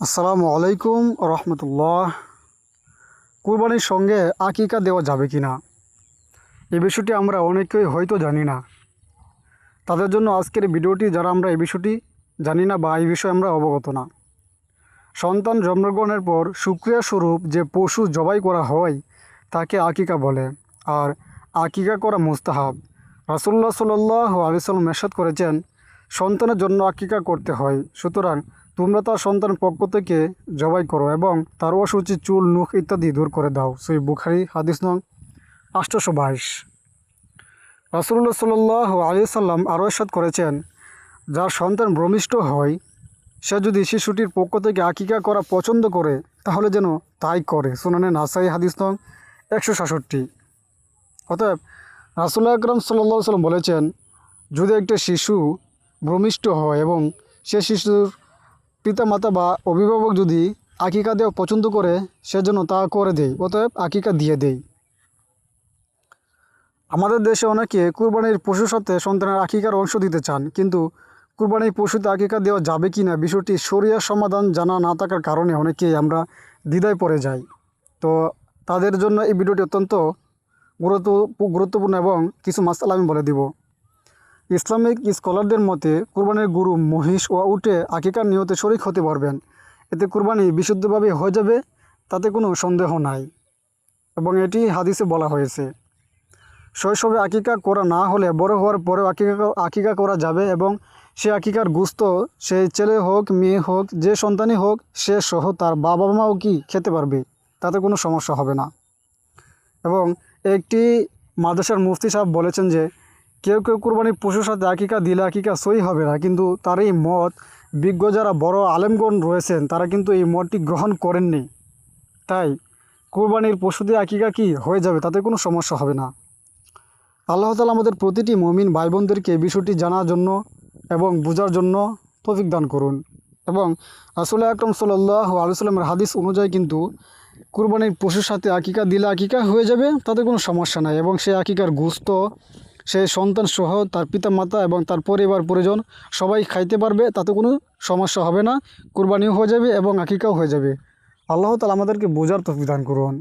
আসসালামু আলাইকুম রহমতুল্লাহ। কুরবানির সঙ্গে আকিকা দেওয়া যাবে কি না, এই বিষয়টি আমরা অনেকেই হয়তো জানি না। তাদের জন্য আজকের ভিডিওটি, যারা আমরা এই বিষয়টি জানি না বা এই বিষয়ে আমরা অবগত না। সন্তান জন্মগ্রহণের পর শুকরিয়া স্বরূপ যে পশু জবাই করা হয় তাকে আকিকা বলে, আর আকিকা করা মুস্তাহাব। রাসূলুল্লাহ সাল্লাল্লাহু আলাইহি ওয়াসাল্লাম ইরশাদ করেছেন, সন্তানের জন্য আকিকা করতে হয়, সুতরাং তোমরা তার সন্তানের পক্ষ থেকে জবাই করো এবং তার অসুচি চুল, নখ ইত্যাদি দূর করে দাও। সহিহ বুখারী হাদিস নং 822। রাসূলুল্লাহ সাল্লাল্লাহু আলাইহি ওয়াসাল্লাম আরও ইরশাদ করেছেন, যার সন্তান ভূমিষ্ঠ হয় সে যদি শিশুটির পক্ষ থেকে আকিকা করা পছন্দ করে তাহলে যেন তাই করে। সুনানে নাসাই হাদিস নং 166। অতএব রাসূলুল্লাহ আকরাম সাল্লাল্লাহু আলাইহি ওয়াসাল্লাম বলেছেন, যদি একটা শিশু ভূমিষ্ঠ হয় এবং সে শিশুর পিতামাতা বা অভিভাবক যদি আকিকা দেওয়া পছন্দ করে, সেজন্য তা করে দেয়, অতএব আকিকা দিয়ে দেয়। আমাদের দেশে অনেকে কুরবানির পশুর সাথে সন্তানের আকিকার অংশ দিতে চান, কিন্তু কুরবানির পশুতে আকিকা দেওয়া যাবে কি না বিষয়টি শরিয়ার সমাধান জানা না থাকার কারণে অনেকেই আমরা দ্বিধায় পড়ে যাই। তো তাদের জন্য এই ভিডিওটি অত্যন্ত গুরুত্বপূর্ণ এবং কিছু মাসআলা আমি বলে দিব। ইসলামিক স্কলারদের মতে কুরবানির গরু, মহিষ ও উটে আকিকার নিয়তে শরিক হতে পারবেন। এতে কুরবানি বিশুদ্ধভাবে হয়ে যাবে, তাতে কোনো সন্দেহ নাই এবং এটি হাদিসে বলা হয়েছে। শৈশবে আকিকা করা না হলে বড় হওয়ার পরেও আকিকা করা যাবে এবং সে আকিকার গোশত সেই ছেলে হোক, মেয়ে হোক, যে সন্তানই হোক, সে সহ তার বাবা মাও কি খেতে পারবে, তাতে কোনো সমস্যা হবে না। এবং একটি মাদ্রাসার মুফতি সাহেব বলেছেন যে কেউ কেউ কুরবানির পশুর সাথে আকিকা দিলে আকিকা সই হবে না, কিন্তু তার এই মত বিজ্ঞ যারা বড় আলেমগণ রয়েছেন তারা কিন্তু এই মতটি গ্রহণ করেননি। তাই কুরবানির পশু দিয়ে আকিকা কি হয়ে যাবে, তাতে কোনো সমস্যা হবে না। আল্লাহ তাআলা আমাদের প্রতিটি মুমিন ভাই বোনদেরকে বিষয়টি জানার জন্য এবং বোঝার জন্য তৌফিক দান করুন। এবং রাসূল আকরাম সাল্লাল্লাহু আলাইহি ওয়াসাল্লামের হাদিস অনুযায়ী কিন্তু কুরবানির পশুর সাথে আকিকা দিলে আকিকা হয়ে যাবে, তাতে কোনো সমস্যা নাই। এবং সেই আকিকার গোশত সেই সন্তান সহ তার পিতামাতা এবং তার পরিবার পরিজন সবাই খাইতে পারবে, তাতে কোনো সমস্যা হবে না। কুরবানিও হয়ে যাবে এবং আকিকাও হয়ে যাবে। আল্লাহ তাআলা আমাদেরকে বোঝার তৌফিক দান করুন।